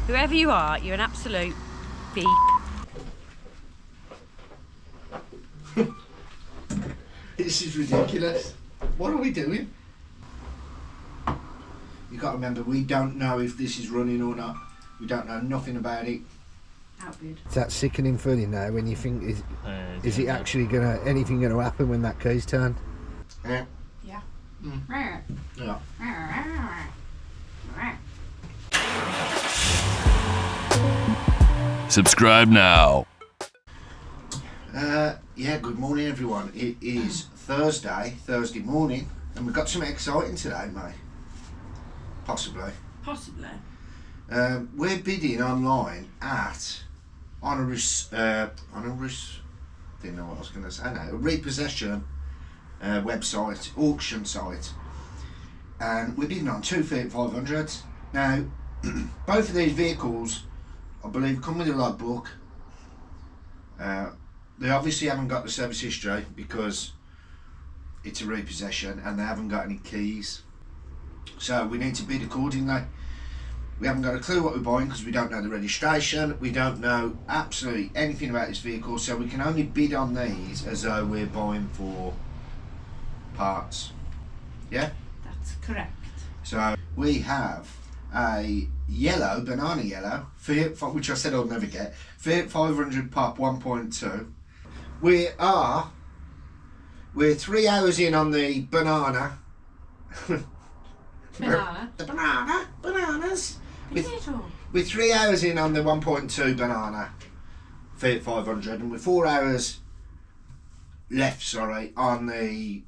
Whoever you are, you're an absolute beep. This is ridiculous. What are we doing? You got to remember, we don't know if this is running or not. We don't know nothing about it. How good. It's that sickening feeling now when you think, is it actually anything gonna happen when that key's turned? Yeah. Yeah. Mm. Yeah. Subscribe now. Yeah, good morning everyone. It is Thursday morning, and we've got something exciting today, mate. Possibly. We're bidding online at on a didn't know what I was going to say now. A repossession website, auction site, and we're bidding on 2 Fiat 500s. Now, both of these vehicles, I believe, come with a logbook. They obviously haven't got the service history because it's a repossession, and they haven't got any keys. So we need to bid accordingly. We haven't got a clue what we're buying because we don't know the registration. We don't know absolutely anything about this vehicle, so we can only bid on these as though we're buying for parts. Yeah? That's correct. So we have a yellow, banana yellow, Fiat, which I said I'll never get, Fiat 500 Pop 1.2. We're 3 hours in on the banana. The bananas. We're 3 hours in on the 1.2 banana Fiat 500, and we're 4 hours left, on the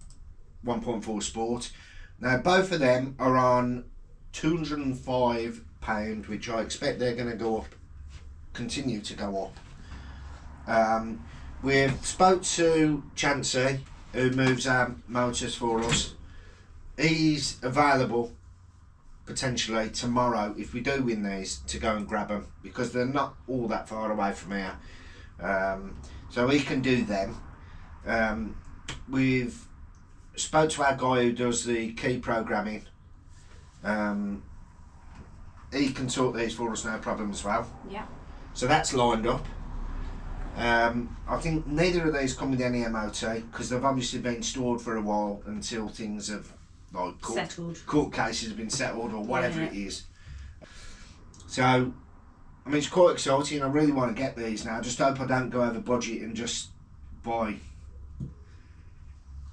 1.4 Sport. Now both of them are on £205, which I expect they're going to go up, continue to go up. We've spoke to Chancey, who moves our motors for us. He's available potentially tomorrow, if we do win these, to go and grab them, because they're not all that far away from here. So he can do them. We've spoke to our guy who does the key programming. He can sort these for us, no problem as well. Yeah. So that's lined up. I think neither of these come with any MOT because they've obviously been stored for a while until things have court cases have been settled or whatever it is. So, I mean, it's quite exciting. I really want to get these now. I just hope I don't go over budget and just buy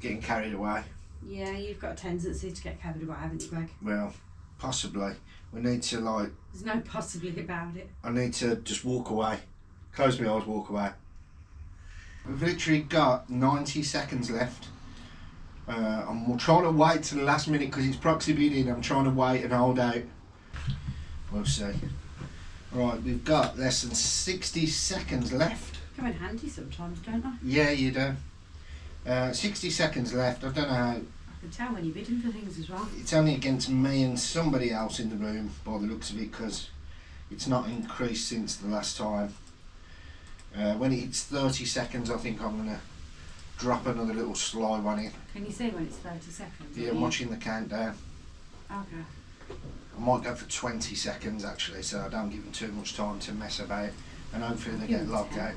getting carried away. Yeah, you've got a tendency to get carried away, haven't you, Greg? Well, possibly. We need to There's no possibly about it. I need to just walk away. Close my eyes, walk away. We've literally got 90 seconds left. I'm trying to wait to the last minute because it's proxy bidding. I'm trying to wait and hold out. We'll see. Right, we've got less than 60 seconds left. Come in handy sometimes, don't I? Yeah, you do. 60 seconds left. I don't know how. I can tell when you're bidding for things as well. It's only against me and somebody else in the room by the looks of it, because it's not increased since the last time. When it hits 30 seconds, I think I'm going to drop another little slide on it. Can you see when it's 30 seconds? Yeah, I'm watching the countdown. Okay. I might go for 20 seconds actually, so I don't give them too much time to mess about, and hopefully they get logged out.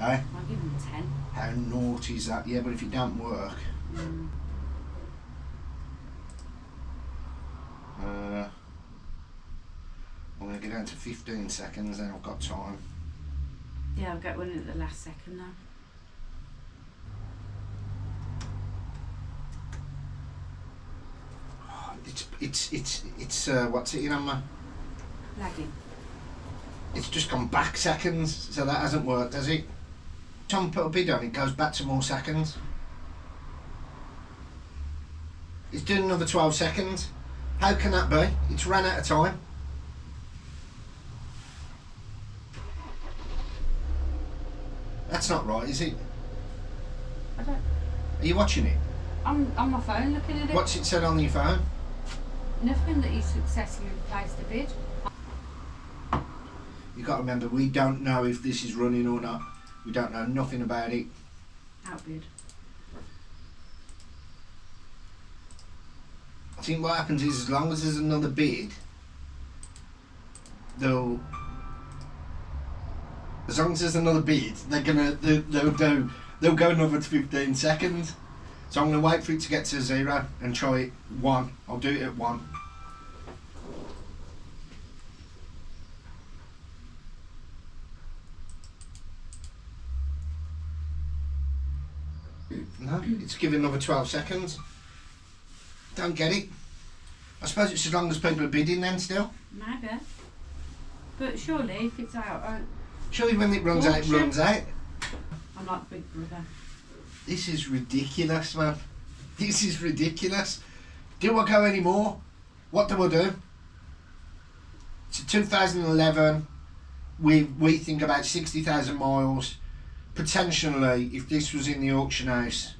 Eh? I'll give them 10. How naughty is that? Yeah, but if it don't work... I'm going to get down to 15 seconds, then I've got time. Yeah, I'll get one at the last second now. It's what's it in on my... Lagging. It's just gone back seconds, so that hasn't worked, has it? Tom put a bid on, it goes back to more seconds. It's doing another 12 seconds. How can that be? It's ran out of time. That's not right, is it? I don't... Are you watching it? I'm on my phone looking at it. What's it said on your phone? Nothing that you successfully placed a bid. You've got to remember, we don't know if this is running or not. We don't know nothing about it. Outbid. I think what happens is, as long as there's another bid, they'll, as long as there's another bid, they'll go another 15 seconds. So I'm going to wait for it to get to 0 and try it 1. I'll do it at 1. No, it's giving another 12 seconds. Don't get it. I suppose it's as long as people are bidding then still. Maybe. But surely if it's out, Surely when it runs out, it runs out. I'm like Big Brother. This is ridiculous, man. This is ridiculous. Do I go anymore? What do I do? It's 2011. We think about 60,000 miles. Potentially, if this was in the auction house,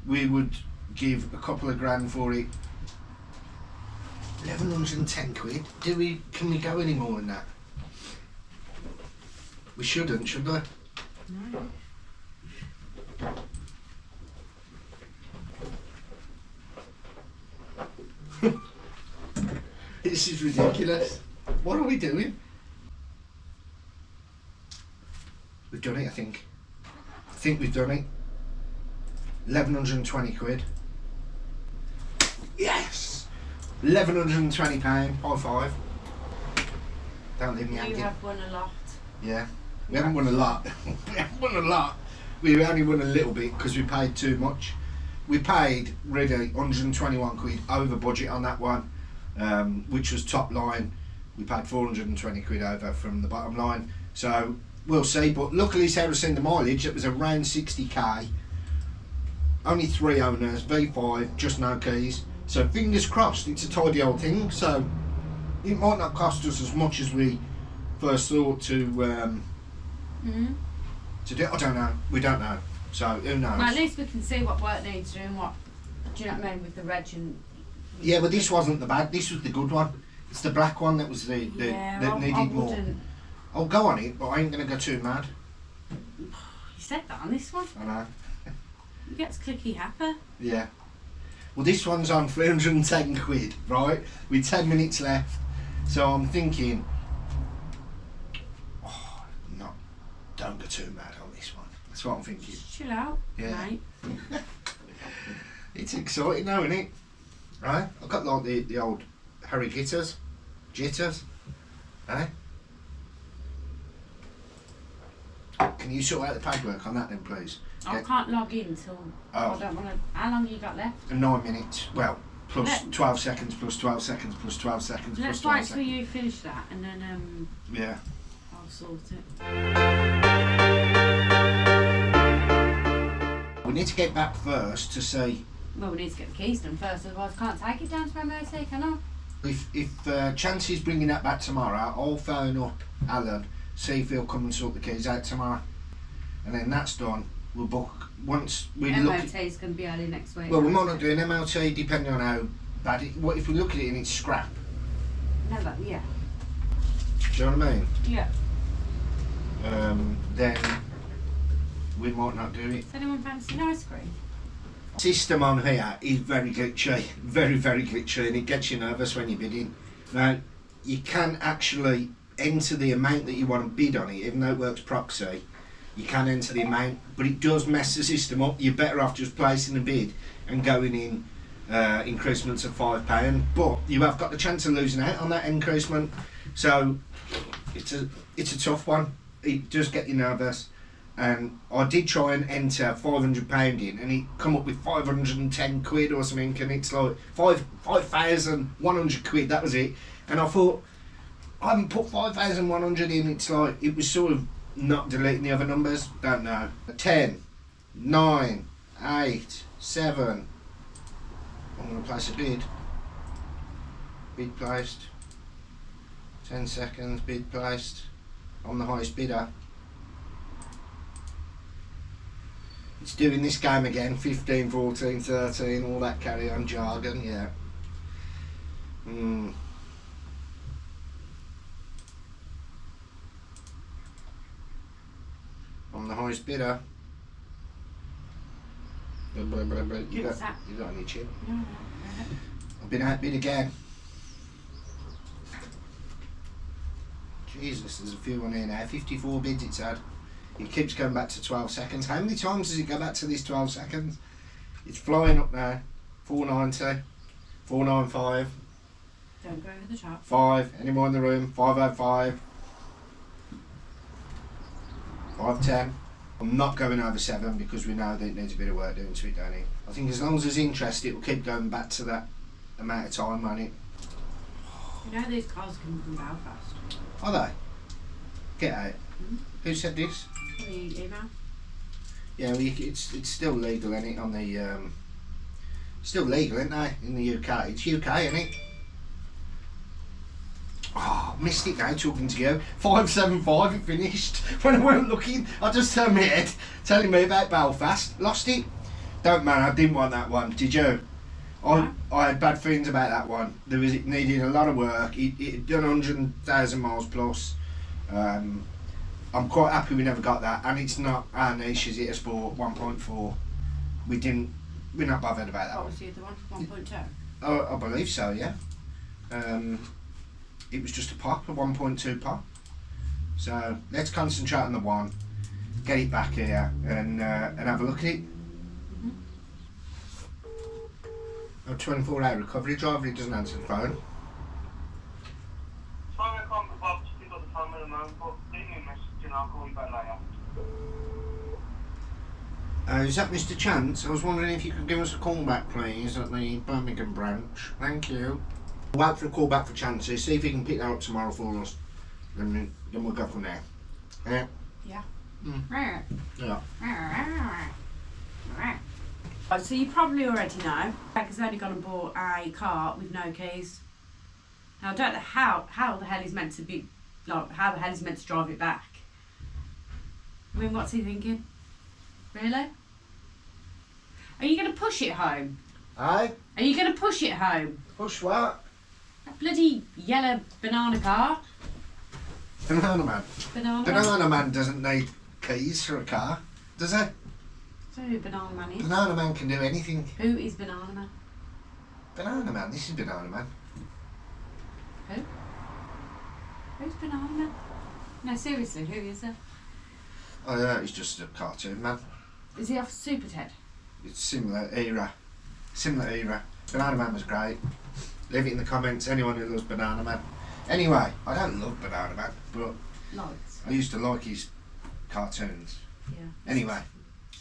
we would give a couple of grand for it. 1110 quid. Can we go any more than that? We shouldn't, should we? No. This is ridiculous. What are we doing? We've done it, I think. I think we've done it. 1120 quid. Yes! 1120 pound. High five. Don't leave me hanging. You have won a lot. Yeah. We haven't won a lot. We haven't won a lot. We only won a little bit because we paid too much. We paid really 121 quid over budget on that one, which was top line. We paid 420 quid over from the bottom line. So we'll see. But luckily Sarah's seen the mileage. It was around 60k. Only 3 owners, V5, just no keys. So fingers crossed it's a tidy old thing. So it might not cost us as much as we first thought to do. I don't know. We don't know. So who knows? Well, at least we can see what work needs doing. What do you know what I mean with the reg and? Yeah, but this wasn't the bad. This was the good one. It's the black one that was that needed more. I'll go on it, but I ain't gonna go too mad. You said that on this one. I know. You get clicky happy. Yeah. Well, this one's on 310 quid, right? With 10 minutes left. So I'm thinking, don't go too mad on this one. That's what I'm thinking. Just chill out, mate. It's exciting now, isn't it? Right? I've got like the old Harry jitters, eh? Can you sort out the paperwork on that then, please? I can't log in till I don't want to. How long you got left? 9 minutes. Well, plus 12 seconds, plus 12 seconds, plus 12 seconds, plus 12 Let's seconds. wait till you finish that, and then Yeah. I'll sort it. We need to get back first to see. Well, we need to get the keys done first, otherwise I can't take it down to MOT, can I? If Chancy's bringing that back tomorrow, I'll phone up Alan, see if he'll come and sort the keys out tomorrow, and then that's done. We'll book once we look. MOT's going to be early next week. Well, we might not do an MOT depending on how bad it. What if we look at it and it's scrap? No, but yeah. Do you know what I mean? Yeah. Then we might not do it. Does anyone fancy an ice cream? System on here is very glitchy, very glitchy, and it gets you nervous when you're bidding. Now, you can actually enter the amount that you want to bid on it, even though it works proxy. You can enter the amount, but it does mess the system up. You're better off just placing a bid and going in increasements of £5. But you have got the chance of losing out on that increasement. So it's a tough one. It does get you nervous. And I did try and enter £500 in, and it come up with 510 quid or something, and it's like 5,100 quid. That was it. And I thought, I haven't put 5,100 in. It's like it was sort of not deleting the other numbers. Don't know. 10, 9, 8, 7. I'm going to place a bid. Bid placed. 10 seconds. Bid placed. I'm the highest bidder. It's doing this game again, 15, 14, 13, all that carry on jargon, yeah. I'm the highest bidder. You got any chin? No. I've been outbid again. Jesus, there's a few on here now. 54 bids it's had. It keeps going back to 12 seconds. How many times does it go back to these 12 seconds? It's flying up now. 490, 495. Don't go over the top. 5. Any more in the room? 505. 510. I'm not going over 7 because we know that it needs a bit of work doing to it, don't it? I think as long as there's interest, it will keep going back to that amount of time, won't it? You know these cars come from Belfast. Are they? Get out. Mm-hmm. Who said this? The email. Yeah, well, it's still legal, isn't it? On the still legal, isn't it? In the UK, it's UK, isn't it? Oh, missed it now talking to you. 575 it finished. When I weren't looking, I just turned my head, telling me about Belfast. Lost it. Don't matter. I didn't want that one. Did you? I had bad feelings about that one. It needed a lot of work. It had done 100,000 miles plus. I'm quite happy we never got that, and it's not our niche, is it? A sport 1.4. We're not bothered about that. What was the other one? 1.2. Oh, I believe so. Yeah. It was just a 1.2 pop. So let's concentrate on the one, get it back here, and have a look at it. A 24-hour recovery driver, he doesn't answer the phone. Sorry, I can't be bothered to pick up the phone at the moment, but leave me a message and I'll call you back later. Is that Mr. Chance? I was wondering if you could give us a call back, please, at the Birmingham branch. Thank you. Wait for a call back for Chancey, see if he can pick that up tomorrow for us. Then we'll go from there. Yeah? Yeah. Mm. Yeah. Right, so you probably already know, Becca's only gone and bought a car with no keys. Now I don't know how the hell he's meant to be, like, how the hell he's meant to drive it back. I mean, what's he thinking? Really? Are you going to push it home? Aye? Are you going to push it home? Push what? That bloody yellow banana car. Banana Man. Banana. Banana Man doesn't need keys for a car, does he? So who Banana Man is? Banana Man can do anything. Who is Banana Man? Banana Man, this is Banana Man. Who? Who's Banana Man? No, seriously, who is it? Oh yeah, he's just a cartoon man. Is he off Super Ted? It's similar era. Banana Man was great. Leave it in the comments, anyone who loves Banana Man. Anyway, I don't love Banana Man, but Lights. I used to like his cartoons. Yeah. Anyway, I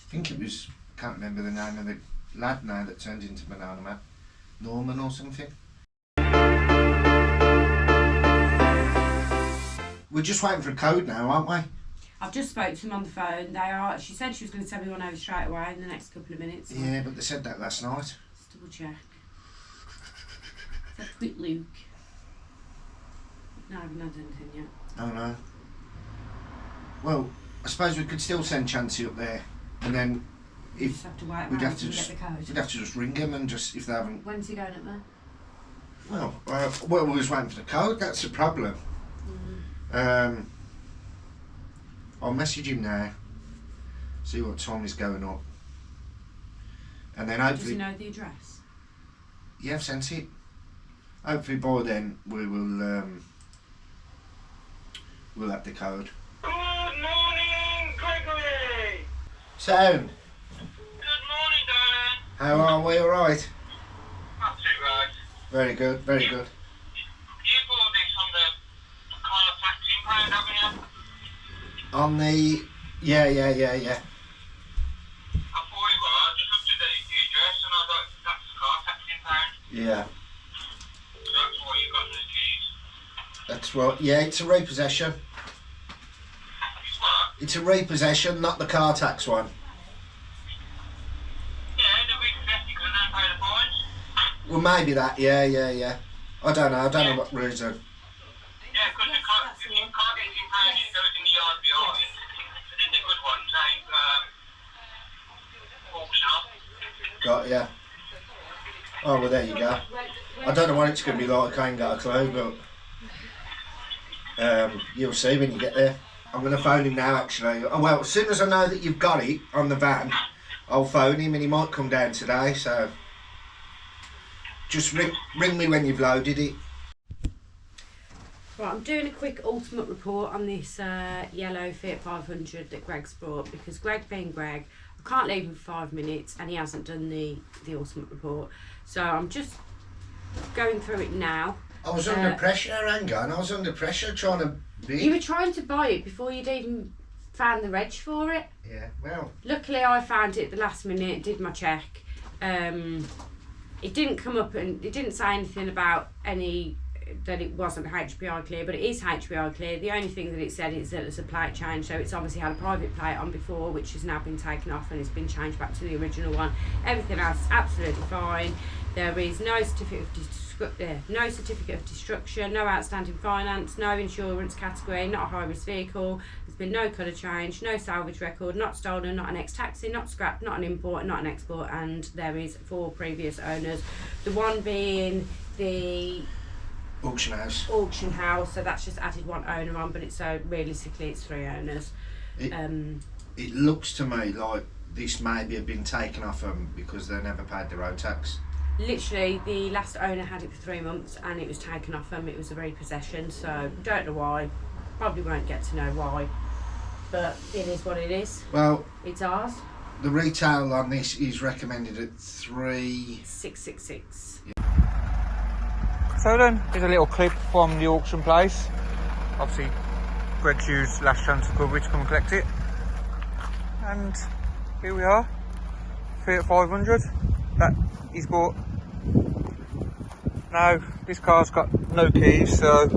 think it was, can't remember the name of the lad now that turned into Banana Man. Norman or something. We're just waiting for a code now, aren't we? I've just spoke to him on the phone. She said she was going to send me one over straight away in the next couple of minutes. So Yeah, but they said that last night. let's double check. Is that quick Luke? No, I haven't had anything yet. Oh no. Well, I suppose we could still send Chancey up there, and then We just have to wait we'd around have to and just get the code. we'd have to just ring them and just if they haven't. When's he going up there? Well, we're just waiting for the code. That's the problem. I'll message him now. See what time he's going up, and then Does hopefully. he know the address? Yeah, I've sent it. Hopefully by then we will we'll have the code. Good morning, Gregory! Sound. Good morning, darling. How are we? All right. Not too bad. Very good. Very good. You bought this on the car taxi brand, haven't you? On the yeah. I thought you were. I just looked at the address and I thought that's the car taxi brand. Yeah. So that's why you got the keys. That's right. Yeah, it's a repossession. It's what? It's a repossession, not the car tax one. Yeah, the repossessed because I don't pay the fines. Well, maybe that. Yeah. I don't know what reason. Yeah, because if your car gets impounded, it goes in the yard behind. And then the good ones, they auction off. Got yeah. Oh well, there you go. I don't know what it's going to be like. I ain't got a clue, but you'll see when you get there. I'm going to phone him now. Actually, oh, well, as soon as I know that you've got it on the van, I'll phone him, and he might come down today. So just ring me when you've loaded it. Right, I'm doing a quick ultimate report on this yellow Fiat 500 that Greg's brought, because Greg being Greg, I can't leave him for 5 minutes and he hasn't done the ultimate report. So I'm just going through it now. I was under pressure, hang on, I was under pressure trying to bid. You were trying to buy it before you'd even found the reg for it. Yeah, well. Luckily I found it at the last minute, did my check. It didn't come up and it didn't say anything about that it wasn't HPI clear, but it is HPI clear. The only thing that it said is that it's a plate change, so it's obviously had a private plate on before, which has now been taken off and it's been changed back to the original one. Everything else is absolutely fine. There is no certificate of destruction, no outstanding finance, no insurance category, not a high risk vehicle. There's been no colour change, no salvage record, not stolen, not an ex-taxi, not scrapped, not an import, not an export, and there is 4 previous owners. The one being the Auction house, so that's just added 1 owner on, but it's realistically it's 3 owners. It looks to me like this maybe have been taken off them because they never paid the road tax. Literally, the last owner had it for 3 months and it was taken off them. It was a repossession, so don't know why. Probably won't get to know why, but it is what it is. Well, it's ours. The retail on this is recommended at 3,666. So then, here's a little clip from the auction place. Obviously, Greg's used last chance recovery to come and collect it. And here we are, Fiat 500 that he's bought. Now, this car's got no keys, so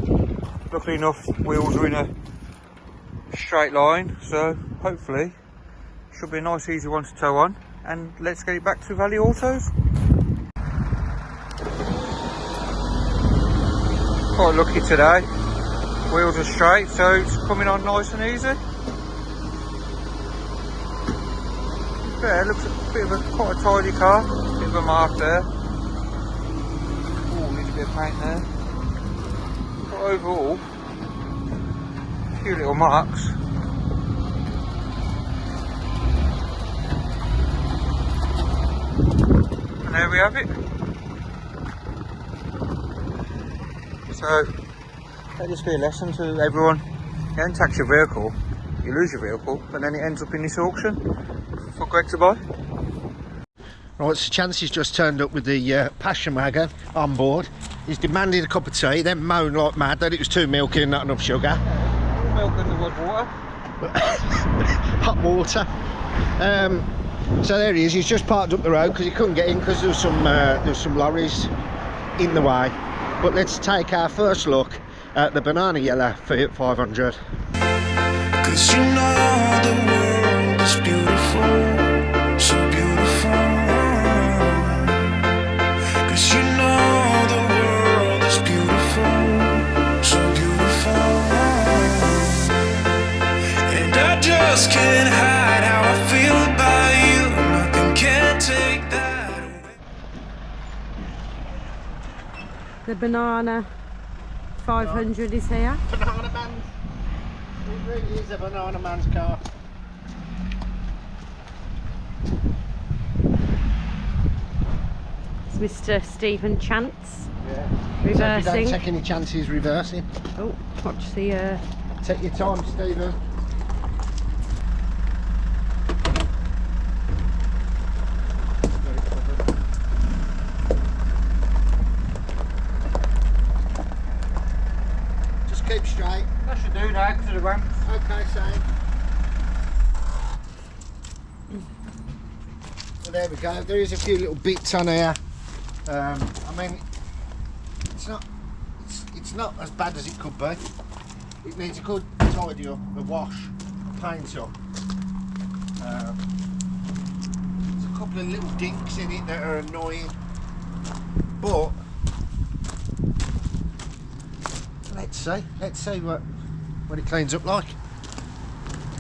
luckily enough, wheels are in a straight line. So hopefully, should be a nice easy one to tow on. And let's get it back to Valley Autos. Quite lucky today, wheels are straight, so it's coming on nice and easy. Yeah, it looks a bit of quite a tidy car, bit of a mark there. Oh, needs a bit of paint there. But overall, a few little marks. And there we have it. So, let this be a lesson to everyone. You don't tax your vehicle, you lose your vehicle, but then it ends up in this auction for Greg to buy. Right, so Chancey's just turned up with the passion wagon on board. He's demanded a cup of tea, then moaned like mad that it was too milky and not enough sugar. Milk and the wood water. Hot water. So there he is, he's just parked up the road because he couldn't get in because there was some lorries in the way. But let's take our first look at the banana yellow Fiat 500. 'Cause you know the world is beautiful, so beautiful. 'Cause you know the world is beautiful, so beautiful. And I just can't hide how I feel about you. Nothing can take that away. The banana 500 is here. Banana man. It really is a banana man's car. It's Mr. Stephen Chance. Yeah. Reversing. So don't take any chances reversing. Oh, watch the Take your time, Stephen. Just keep straight. That should do now because of the ramps. Okay, same. Well, there we go. There is a few little bits on here. I mean, it's not as bad as it could be. It needs a good tidy up, a wash, paint up. There's a couple of little dinks in it that are annoying, but let's see what it cleans up like.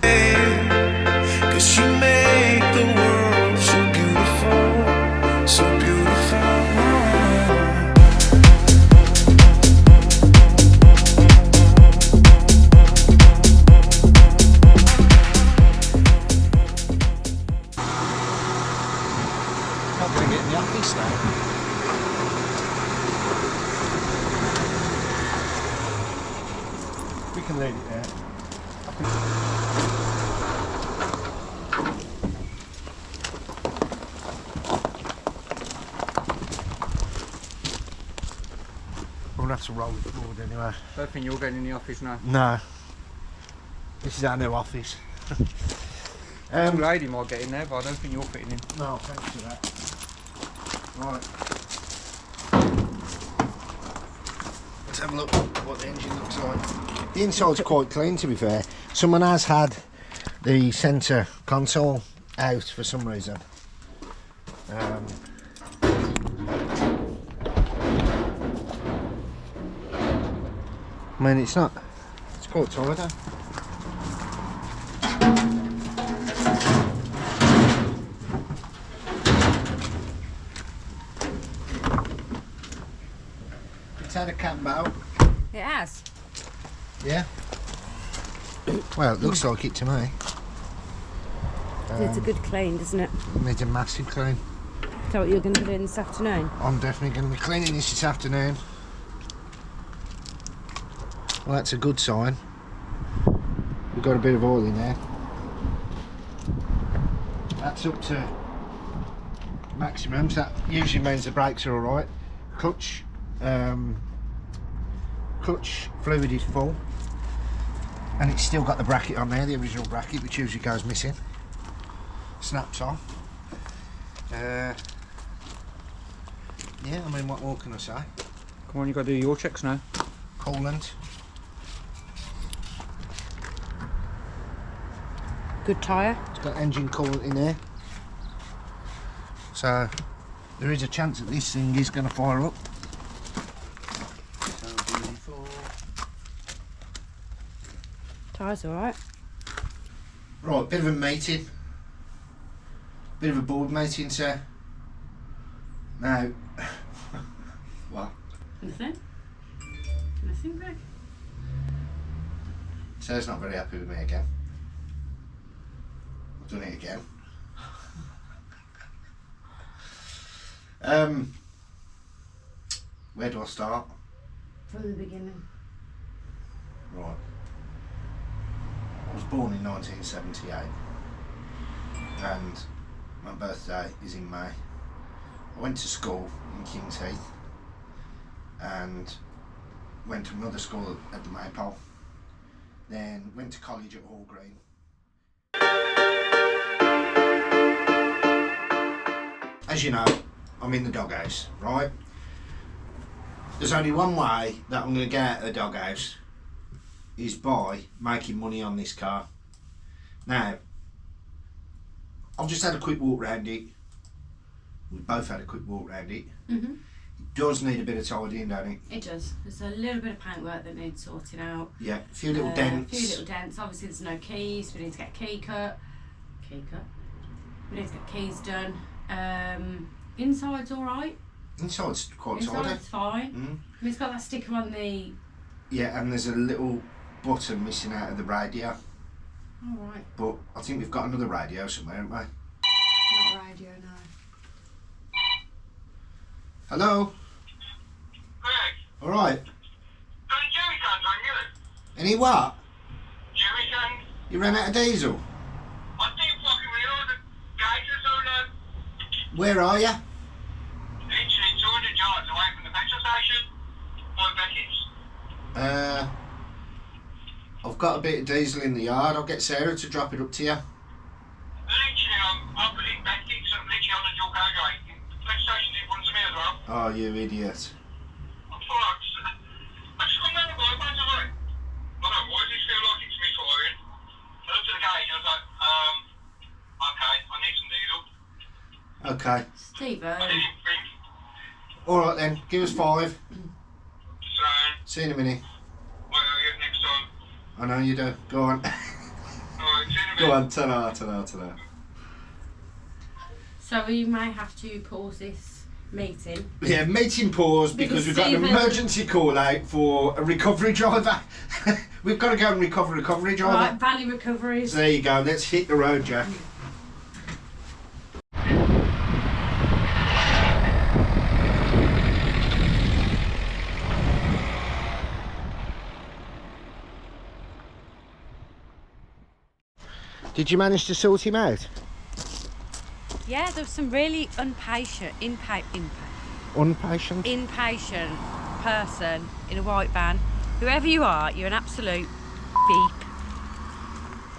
'Cause you make the world so beautiful, so beautiful. Not going to get in the office now. We'll have to roll it forward anyway. Don't think you're getting in the office now. No. This is our new office. Some lady might get in there, but I don't think you're fitting in. No, thanks for that. Right. Let's have a look what the engine looks like. The inside's quite clean, to be fair. Someone has had the centre console out for some reason. I mean, it's quite tight. It's had a cam out. It has. Yeah. Well, it looks like it to me. It's a good clean, doesn't it? Needs a massive clean. Is that what you're going to be doing this afternoon? I'm definitely going to be cleaning this afternoon. Well, that's a good sign. We've got a bit of oil in there. That's up to maximum, so that usually means the brakes are alright. Clutch fluid is full, and it's still got the bracket on there, the original bracket, which usually goes missing. Snaps on. Yeah, I mean, what more can I say? Come on, you got to do your checks now. Coolant. Good tyre. It's got engine coolant in there, so there is a chance that this thing is going to fire up. So beautiful. Tyre's alright. Right, bit of a mating, bit of a board mating, sir. Now, what? Nothing? Nothing, Greg? Sarah's not very happy with me again. I've done it again. Where do I start? From the beginning. Right. I was born in 1978 and my birthday is in May. I went to school in King's Heath and went to another school at the Maypole, then went to college at Hall Green. As you know, I'm in the doghouse, right? There's only one way that I'm going to get out of the doghouse, is by making money on this car. Now, I've just had a quick walk round it. We've both had a quick walk round it. Mm-hmm. It does need a bit of tidying, don't it? It does. There's a little bit of paintwork that needs sorting out. Yeah, a few little dents. A few little dents. Obviously there's no keys. We need to get a key cut. We need to get keys done. Inside's alright. Inside's quite tidy. Inside's fine. Mm. I mean, it's got that sticker on the... Yeah, and there's a little button missing out of the radio. Alright. But I think we've got another radio somewhere, haven't we? Not radio, no. Hello? Greg, Alright. don't jerry cans on you. Any what? Jerry cans. You ran out of diesel? I think fucking reload the guys are so low. Where are you? Literally 200 yards away from the petrol station. By Basixx. I've got a bit of diesel in the yard. I'll get Sarah to drop it up to you. Literally, I'm opposite Basixx. I'm literally on the dual carriageway. The petrol station in front of me as well. Oh, you idiot. I'm sorry, I just come down the bypass, I was like, I don't know, why does this feel like it's misfiring? I looked at the gauge and I was like, okay, I need some diesel. Okay. Steve, I didn't even think. Alright then, give us 5. So, See you in a minute. what do I get next time? I know you do. Go on. Alright, see you in a Go bit. on, ta-da. So we may have to pause this meeting. Yeah, meeting pause because we've got an Stephen- emergency call out for a recovery driver. We've got to go and recover a recovery driver. Right, Valley Recoveries. There you go, let's hit the road, Jack. Did you manage to sort him out? Yeah, there was some really impatient person in a white van. Whoever you are, you're an absolute beep.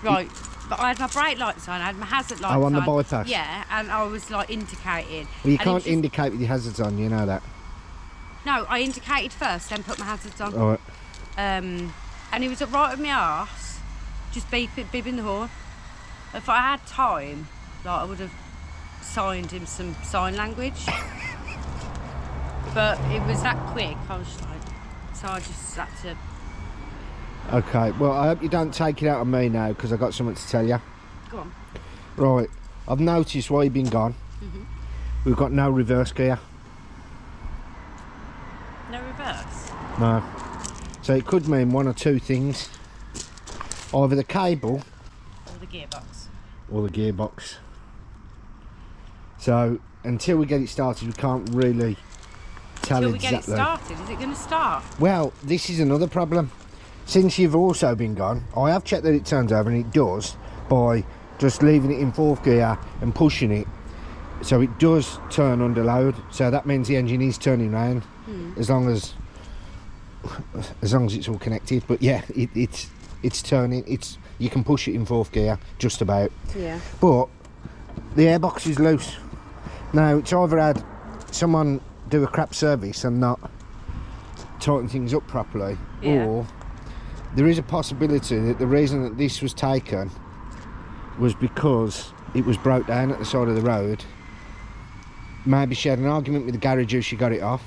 Right, but I had my brake lights on, I had my hazard lights on. Oh, on the bypass? Yeah, and I was like indicating. Well, you can't indicate with your hazards on, you know that. No, I indicated first, then put my hazards on. All right. And he was right at my arse, just beeping the horn. If I had time, like I would have signed him some sign language. But it was that quick, I was just like, so I just had to. Okay, well, I hope you don't take it out on me now, because I've got something to tell you. Go on. Right, I've noticed while you've been gone, we've got no reverse gear. No reverse? No. So it could mean one or two things. Either the cable Or the gearbox. or the gearbox. So until we get it started, we can't really tell Until we exactly. get it started, is it going to start? Well, this is another problem. Since you've also been gone, I have checked that it turns over, and it does, by just leaving it in 4th gear and pushing it. So it does turn under load. So that means the engine is turning round, as long as it's all connected. But yeah, it's turning. You can push it in 4th gear just about. Yeah. But the airbox is loose. Now it's either had someone do a crap service and not tighten things up properly, or there is a possibility that the reason that this was taken was because it was broke down at the side of the road. Maybe she had an argument with the garage who she got it off.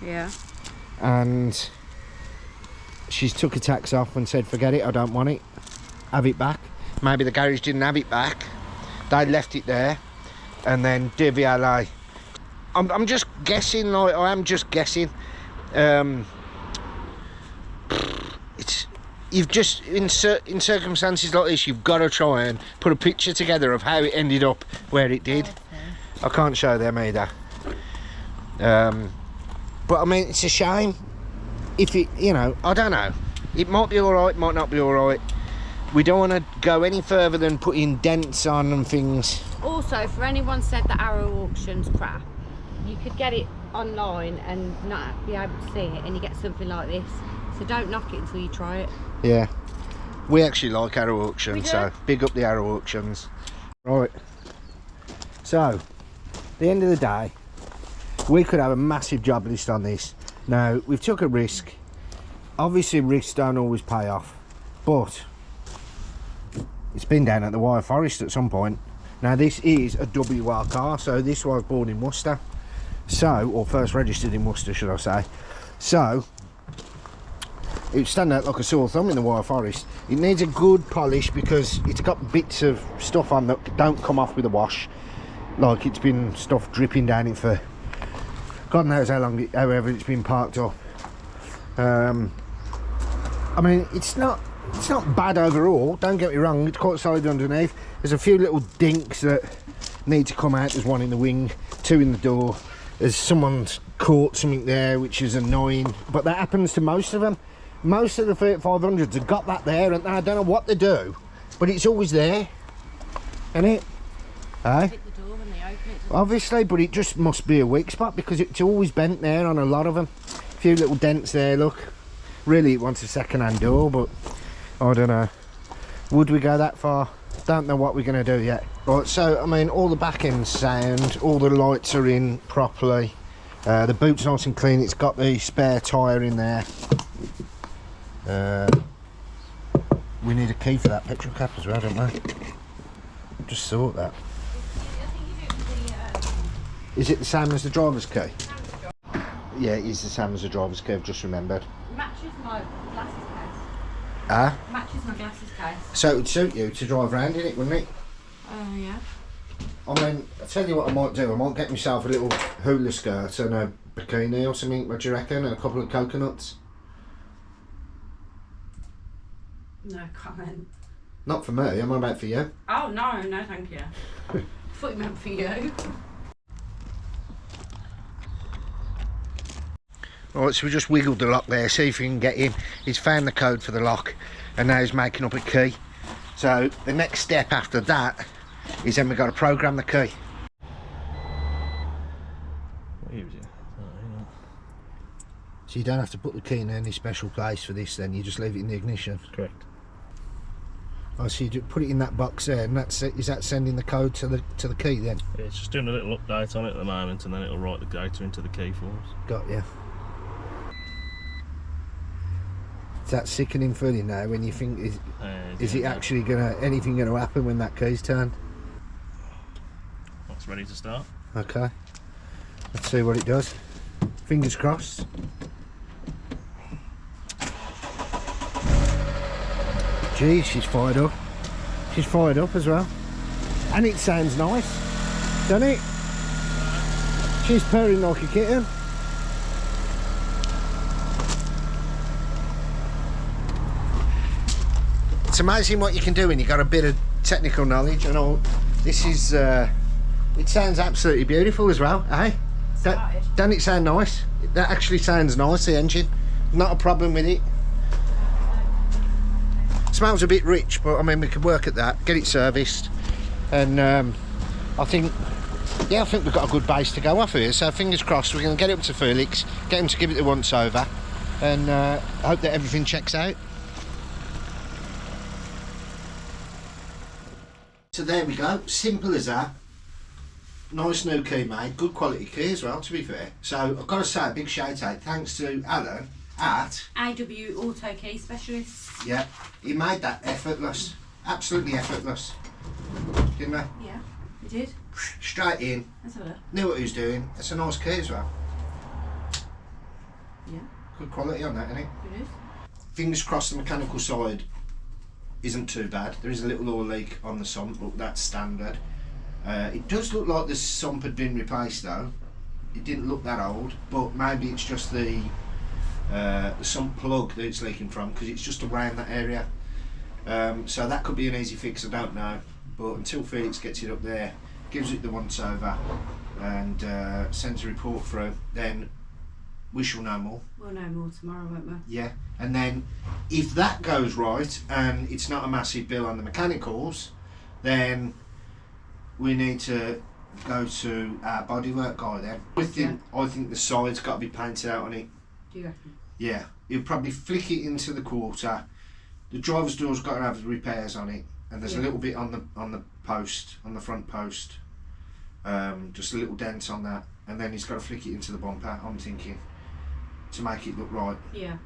Yeah. And she's took a tax off and said, forget it, I don't want it, have it back. Maybe the garage didn't have it back, they left it there, and then DVLA. I'm just guessing, like, I am just guessing. You've just, in circumstances like this, you've got to try and put a picture together of how it ended up where it did. I can't show them either. But I mean, it's a shame. If it, you know, I don't know. It might be alright, might not be alright. We don't want to go any further than putting dents on and things. Also, for anyone said that Arrow Auction's crap, you could get it online and not be able to see it, and you get something like this. So don't knock it until you try it. Yeah, we actually like Arrow Auctions, do? so big up the Arrow Auctions. Right, so at the end of the day, we could have a massive job list on this. Now, we've took a risk. Obviously risks don't always pay off, but it's been down at the Wire Forest at some point. Now this is a WR car, so this was born in Worcester, so, or first registered in Worcester should I say. So it would stand out like a sore thumb in the Wire Forest. It needs a good polish because it's got bits of stuff on that don't come off with a wash, like it's been stuff dripping down it for God knows how long, however it's been parked up. I mean, it's not bad overall, don't get me wrong, it's quite solid underneath. There's a few little dinks that need to come out. There's one in the wing, two in the door. There's someone's caught something there which is annoying, but that happens to most of them. Most of the 3500s have got that there, and I don't know what they do, but it's always there, isn't it? Eh? Hit the door when they open it. Obviously, but it just must be a weak spot because it's always bent there on a lot of them. A few little dents there, look. Really, it wants a second-hand door, but I don't know. Would we go that far? Don't know what we're going to do yet. Right, so, I mean, all the back end's sound, all the lights are in properly. The boot's nice and clean, it's got the spare tyre in there. We need a key for that petrol cap as well, don't we? Just thought that. Is it the same as the driver's key? Yeah, it is the same as the driver's key, I've just remembered. Matches my glasses case. Ah? Matches my glasses case. So it would suit you to drive around in it, wouldn't it? Yeah. I mean, I'll tell you what I might do. I might get myself a little hula skirt and a bikini or something, what do you reckon? And a couple of coconuts. No comment. Not for me, I'm on about for you. Oh, no, thank you. I thought you meant for you. Alright, so we just wiggled the lock there, see if we can get in. He's found the code for the lock, and now he's making up a key. So the next step after that is then we've got to program the key. So you don't have to put the key in any special place for this then, you just leave it in the ignition? Correct. Oh, so you just put it in that box there, and that's it. Is that sending the code to the key then? Yeah, it's just doing a little update on it at the moment, and then it'll write the data into the key for us. Got you. It's that sickening feeling now when you think, is it actually anything gonna happen when that key's turned? That's ready to start. Okay. Let's see what it does. Fingers crossed. Geez, she's fired up. She's fired up as well. And it sounds nice, doesn't it? She's purring like a kitten. It's amazing what you can do when you've got a bit of technical knowledge and all. This is, it sounds absolutely beautiful as well, eh? Doesn't it sound nice? That actually sounds nice, the engine. Not a problem with it. Smells a bit rich, but I mean we could work at that, get it serviced, and I think we've got a good base to go off here. So fingers crossed, we're going to get it up to Felix, get him to give it the once over, and hope that everything checks out. So there we go, simple as that. Nice new key made, good quality key as well, to be fair. So I've got to say a big shout out, thanks to Alan at AW Auto Key Specialists. Yeah, he made that effortless, absolutely effortless, didn't he? Yeah, he did. Straight in, Let's have a look. knew what he was doing. It's a nice key as well. Yeah, Good quality on that, isn't it? it is. Fingers crossed the mechanical side isn't too bad. There is a little oil leak on the sump, but that's standard. It does look like the sump had been replaced though. It didn't look that old, but maybe it's just the sump plug that it's leaking from, because it's just around that area. So that could be an easy fix, I don't know. But until Felix gets it up there, gives it the once over, and sends a report through, then we shall know more. We'll know more tomorrow, won't we? Yeah, and then if that goes right and it's not a massive bill on the mechanicals, then we need to go to our bodywork guy then. I think the side's got to be painted out on it. Do you reckon? Yeah, he'll probably flick it into the quarter. The driver's door's got to have repairs on it, and there's a little bit on the post, on the front post, just a little dent on that, and then he's got to flick it into the bumper, I'm thinking, to make it look right. Yeah.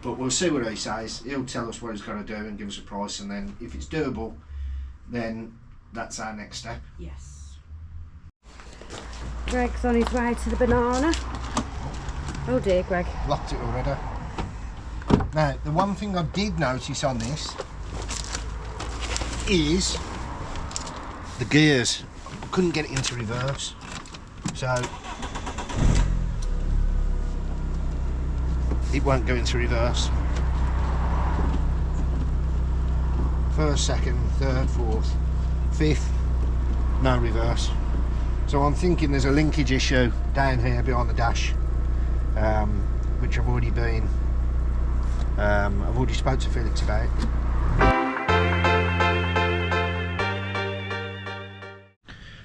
But we'll see what he says. He'll tell us what he's got to do and give us a price, and then if it's doable, then that's our next step. Yes. Greg's on his way to the banana. Oh dear, Greg. Locked it already. Now, the one thing I did notice on this is the gears. I couldn't get it into reverse, so it won't go into reverse. First, second, third, fourth, fifth, no reverse. So I'm thinking there's a linkage issue down here behind the dash, which I've already spoke to Felix about.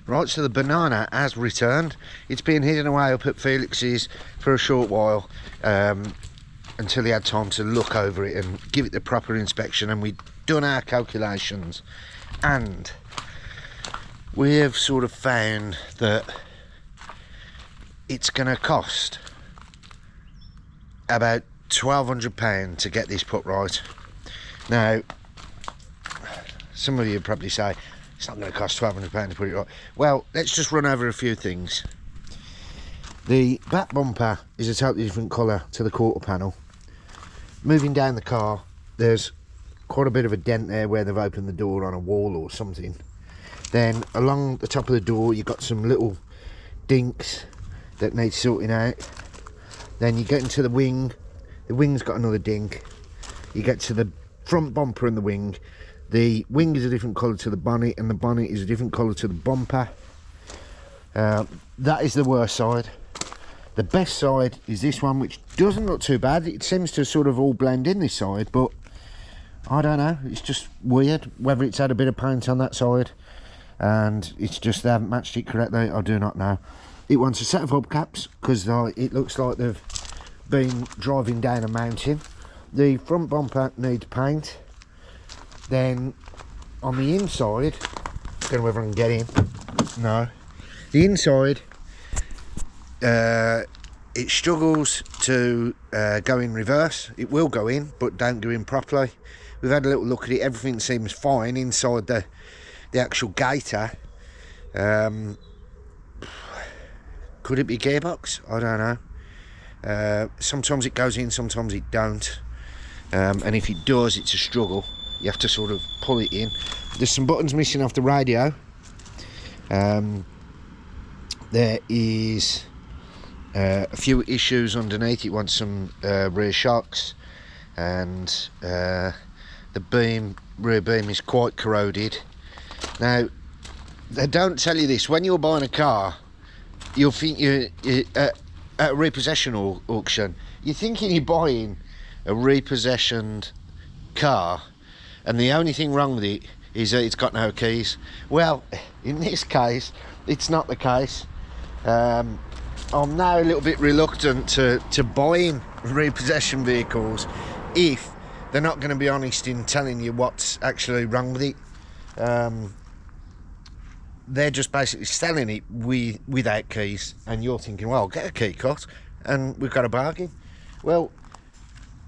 Right, so the banana has returned. It's been hidden away up at Felix's for a short while, until he had time to look over it and give it the proper inspection, and we'd done our calculations, and we have sort of found that it's going to cost about £1,200 to get this put right. Now, some of you probably say it's not going to cost £1,200 to put it right. Well, let's just run over a few things. The back bumper is a totally different colour to the quarter panel. Moving down the car, there's quite a bit of a dent there where they've opened the door on a wall or something. Then along the top of the door you've got some little dinks that need sorting out. Then you get into the wing's got another dink. You get to the front bumper and the wing is a different colour to the bonnet, and the bonnet is a different colour to the bumper. That is the worst side. The best side is this one, which doesn't look too bad. It seems to sort of all blend in this side, but I don't know, it's just weird. Whether it's had a bit of paint on that side and it's just they haven't matched it correctly, I do not know. It wants a set of hubcaps because it looks like they've been driving down a mountain. The front bumper needs paint. Then on the inside, I don't know whether I can get in. No. The inside, it struggles to go in reverse. It will go in, but don't go in properly. We've had a little look at it. Everything seems fine inside the actual gator. Could it be gearbox? I don't know. Sometimes it goes in, sometimes it don't. And if it does, it's a struggle. You have to sort of pull it in. There's some buttons missing off the radio. There is a few issues underneath. It wants some rear shocks, and the rear beam is quite corroded. Now, they don't tell you this. When you're buying a car, you'll think you're at a repossession auction. You're thinking you're buying a repossessioned car, and the only thing wrong with it is that it's got no keys. Well, in this case, it's not the case. I'm now a little bit reluctant to buying repossession vehicles if they're not going to be honest in telling you what's actually wrong with it. They're just basically selling it without keys, and you're thinking, well, get a key cut and we've got a bargain. Well,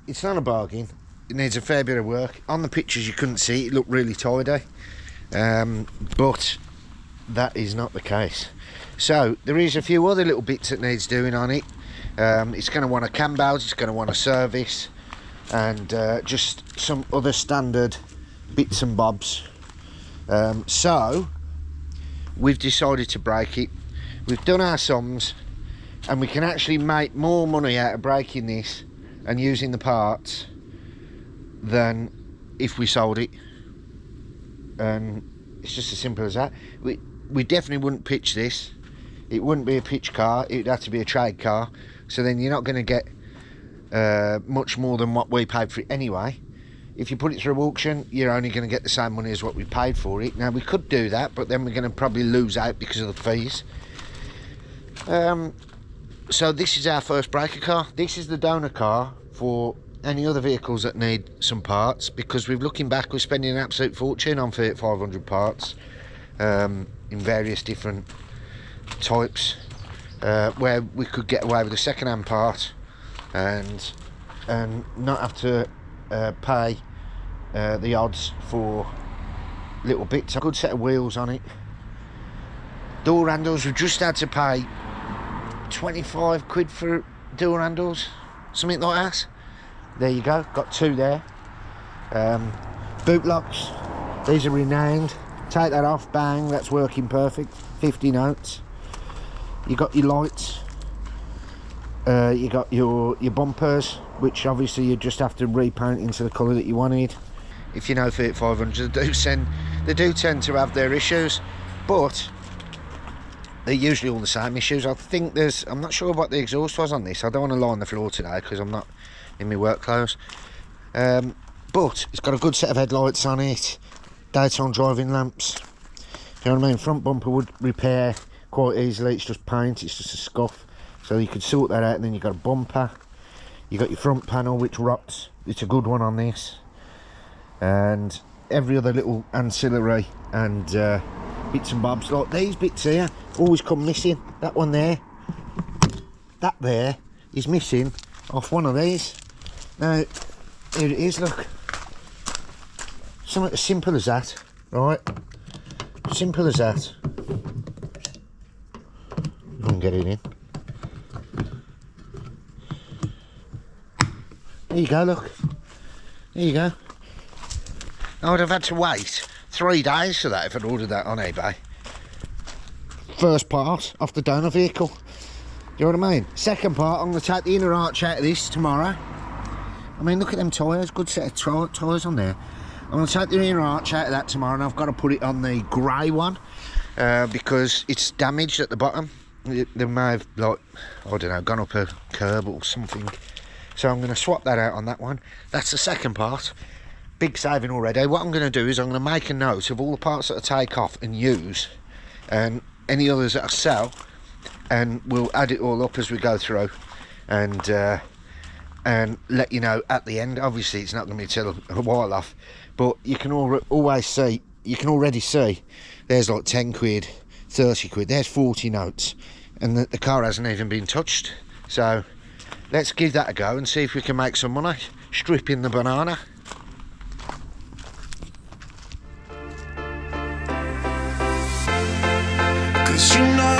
it's not a bargain. It needs a fair bit of work. On the pictures you couldn't see it, looked really tidy, but that is not the case. So there is a few other little bits that needs doing on it. It's going to want a cam belt, it's going to want a service, and just some other standard bits and bobs. So we've decided to break it. We've done our sums, and we can actually make more money out of breaking this and using the parts than if we sold it. And it's just as simple as that. We definitely wouldn't pitch this. It wouldn't be a pitch car, it would have to be a trade car, so then you're not going to get much more than what we paid for it anyway. If you put it through auction, you're only going to get the same money as what we paid for it. Now, we could do that, but then we're going to probably lose out because of the fees. So this is our first breaker car. This is the donor car for any other vehicles that need some parts, because we're looking back, we're spending an absolute fortune on 500 parts in various different types, where we could get away with a second-hand part and not have to pay the odds for little bits. A good set of wheels on it. Door handles, we've just had to pay 25 quid for door handles, something like that. There you go, got two there. Boot locks, these are renowned. Take that off, bang, that's working perfect. 50 notes. You got your lights, you got your bumpers, which obviously you just have to repaint into the colour that you wanted. If you know Fiat 500, they do tend to have their issues, but they're usually all the same issues. I think I'm not sure what the exhaust was on this. I don't want to lie on the floor today because I'm not in my work clothes. But it's got a good set of headlights on it, daytime driving lamps. You know what I mean? Front bumper would repair quite easily. It's just paint, it's just a scuff. So you could sort that out, and then you've got a bumper. You got your front panel, which rots. It's a good one on this. And every other little ancillary and bits and bobs, like these bits here, always come missing. That one there, that there is missing off one of these. Now, here it is, look. Something as simple as that, right? Simple as that. You can get it in. There you go, look. There you go. I would have had to wait 3 days for that if I'd ordered that on eBay. First part off the donor vehicle. Do you know what I mean? Second part, I'm going to take the inner arch out of this tomorrow. I mean, look at them tyres, good set of tyres on there. I'm going to take the inner arch out of that tomorrow, and I've got to put it on the grey one because it's damaged at the bottom. They may have, like, I don't know, gone up a curb or something. So I'm going to swap that out on that one. That's the second part. big saving already. What I'm going to do is I'm going to make a note of all the parts that I take off and use, and any others that I sell, and we'll add it all up as we go through, and let you know at the end. Obviously it's not going to be till a while off, but you can always see, you can already see there's like 10 quid, 30 quid, there's 40 notes, and the car hasn't even been touched. So let's give that a go and see if we can make some money stripping the banana. Cause you know